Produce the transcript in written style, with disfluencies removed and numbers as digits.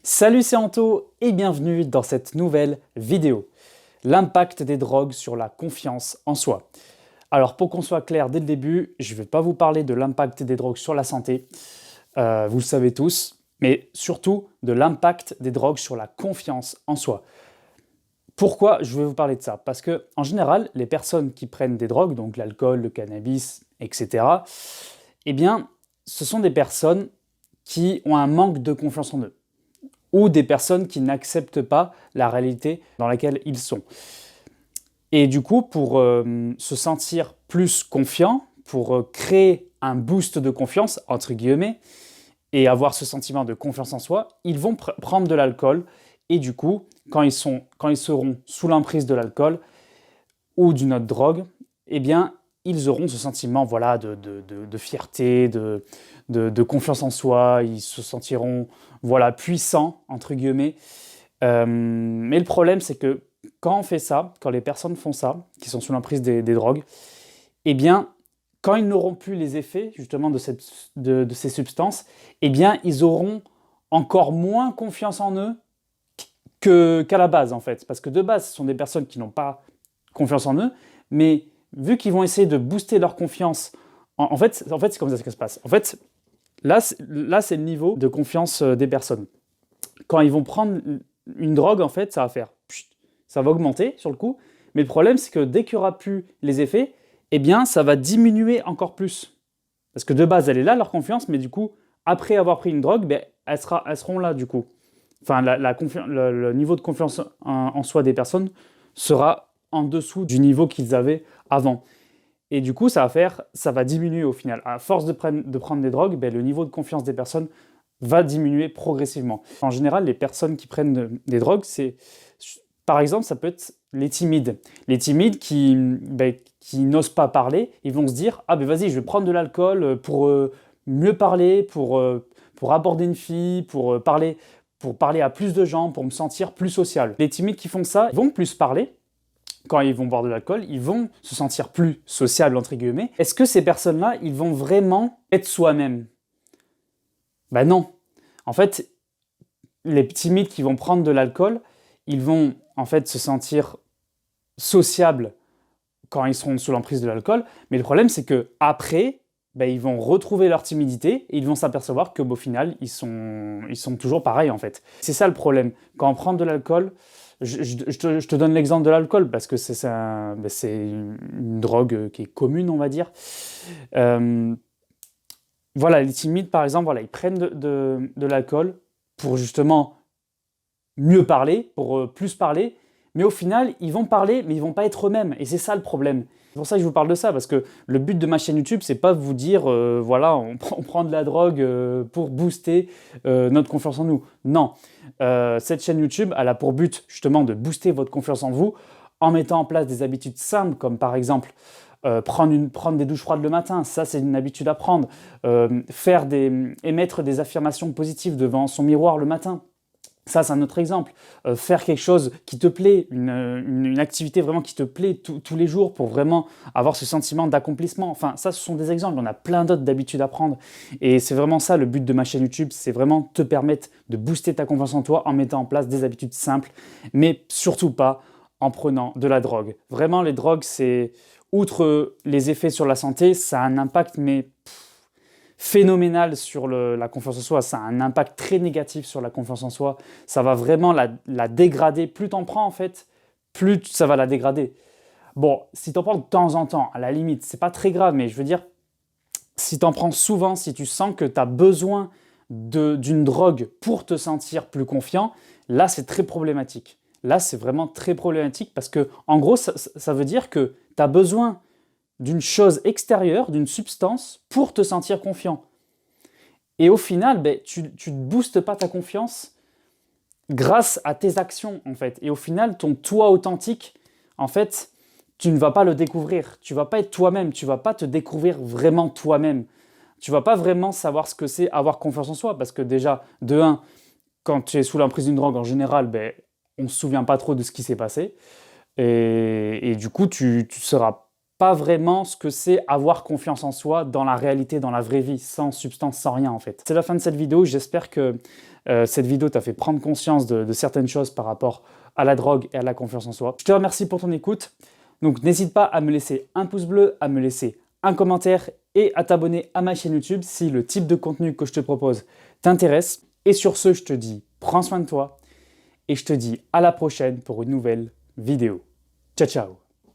Salut, c'est Anto et bienvenue dans cette nouvelle vidéo. L'impact des drogues sur la confiance en soi. Alors pour qu'on soit clair dès le début, je ne vais pas vous parler de l'impact des drogues sur la santé, vous le savez tous, mais surtout de l'impact des drogues sur la confiance en soi. Pourquoi je vais vous parler de ça? Parce que en général, les personnes qui prennent des drogues, donc l'alcool, le cannabis, etc., eh bien, ce sont des personnes qui ont un manque de confiance en eux, ou des personnes qui n'acceptent pas la réalité dans laquelle ils sont. Et du coup, pour se sentir plus confiant, pour créer un boost de confiance, entre guillemets, et avoir ce sentiment de confiance en soi, ils vont prendre de l'alcool. Et du coup, quand ils seront sous l'emprise de l'alcool ou d'une autre drogue, eh bien, ils auront ce sentiment voilà, de fierté, de confiance en soi, ils se sentiront voilà, puissants, entre guillemets. Mais le problème, c'est que quand on fait ça, quand les personnes font ça, qui sont sous l'emprise des drogues, eh bien, quand ils n'auront plus les effets justement de ces substances, eh bien, ils auront encore moins confiance en eux qu'à la base, en fait. Parce que de base, ce sont des personnes qui n'ont pas confiance en eux, mais vu qu'ils vont essayer de booster leur confiance, en fait, c'est comme ça que ça se passe. En fait, là, c'est le niveau de confiance des personnes. Quand ils vont prendre une drogue, en fait, ça va faire... Ça va augmenter sur le coup, mais le problème, c'est que dès qu'il n'y aura plus les effets, eh bien, ça va diminuer encore plus. Parce que de base, elle est là, leur confiance, mais du coup, après avoir pris une drogue, ben, elles seront là, du coup. Enfin, le niveau de confiance en soi des personnes sera en dessous du niveau qu'ils avaient avant. Et du coup, ça va diminuer au final. À force de prendre des drogues, ben, le niveau de confiance des personnes va diminuer progressivement. En général, les personnes qui prennent des drogues, par exemple, ça peut être les timides. Les timides qui n'osent pas parler, ils vont se dire « Ah ben vas-y, je vais prendre de l'alcool pour mieux parler, pour aborder une fille, pour parler à plus de gens, pour me sentir plus social. » Les timides qui font ça vont plus parler. Quand ils vont boire de l'alcool, ils vont se sentir plus sociables, entre guillemets. Est-ce que ces personnes-là, ils vont vraiment être soi-même? Ben non. En fait, les timides qui vont prendre de l'alcool, ils vont en fait se sentir sociables quand ils seront sous l'emprise de l'alcool. Mais le problème, c'est que après, ben, ils vont retrouver leur timidité et ils vont s'apercevoir que, au final, ils sont toujours pareils, en fait. C'est ça le problème. Quand on prend de l'alcool, je te donne l'exemple de l'alcool parce que c'est une drogue qui est commune, on va dire. Voilà, les timides, par exemple, voilà, ils prennent de l'alcool pour justement mieux parler, pour plus parler, mais au final, ils vont parler, mais ils vont pas être eux-mêmes, et c'est ça le problème. C'est pour ça que je vous parle de ça, parce que le but de ma chaîne YouTube, c'est pas vous dire, voilà, on prend de la drogue pour booster notre confiance en nous. Non, cette chaîne YouTube, elle a pour but justement de booster votre confiance en vous, en mettant en place des habitudes simples, comme par exemple prendre des douches froides le matin, ça c'est une habitude à prendre, émettre des affirmations positives devant son miroir le matin. Ça, c'est un autre exemple. Faire quelque chose qui te plaît, une activité vraiment qui te plaît tous les jours pour vraiment avoir ce sentiment d'accomplissement. Enfin, ça, ce sont des exemples. On a plein d'autres d'habitudes à prendre. Et c'est vraiment ça le but de ma chaîne YouTube, c'est vraiment te permettre de booster ta confiance en toi en mettant en place des habitudes simples, mais surtout pas en prenant de la drogue. Vraiment, les drogues, c'est, outre les effets sur la santé, ça a un impact, mais phénoménal sur la confiance en soi, ça a un impact très négatif sur la confiance en soi, ça va vraiment la dégrader, plus t'en prends en fait, plus ça va la dégrader. Bon, si t'en prends de temps en temps, à la limite, c'est pas très grave, mais je veux dire, si t'en prends souvent, si tu sens que t'as besoin d'une drogue pour te sentir plus confiant, là c'est très problématique. Là c'est vraiment très problématique parce que, en gros, ça veut dire que t'as besoin d'une chose extérieure, d'une substance, pour te sentir confiant. Et au final, ben, tu ne boostes pas ta confiance grâce à tes actions, en fait. Et au final, ton toi authentique, en fait, tu ne vas pas le découvrir. Tu ne vas pas être toi-même, tu ne vas pas te découvrir vraiment toi-même. Tu ne vas pas vraiment savoir ce que c'est avoir confiance en soi, parce que déjà, de un, quand tu es sous l'emprise d'une drogue, en général, ben, on ne se souvient pas trop de ce qui s'est passé. Et du coup, tu seras pas vraiment ce que c'est avoir confiance en soi dans la réalité, dans la vraie vie, sans substance, sans rien en fait. C'est la fin de cette vidéo, j'espère que cette vidéo t'a fait prendre conscience de certaines choses par rapport à la drogue et à la confiance en soi. Je te remercie pour ton écoute. Donc n'hésite pas à me laisser un pouce bleu, à me laisser un commentaire et à t'abonner à ma chaîne YouTube si le type de contenu que je te propose t'intéresse. Et sur ce, je te dis prends soin de toi et je te dis à la prochaine pour une nouvelle vidéo. Ciao ciao!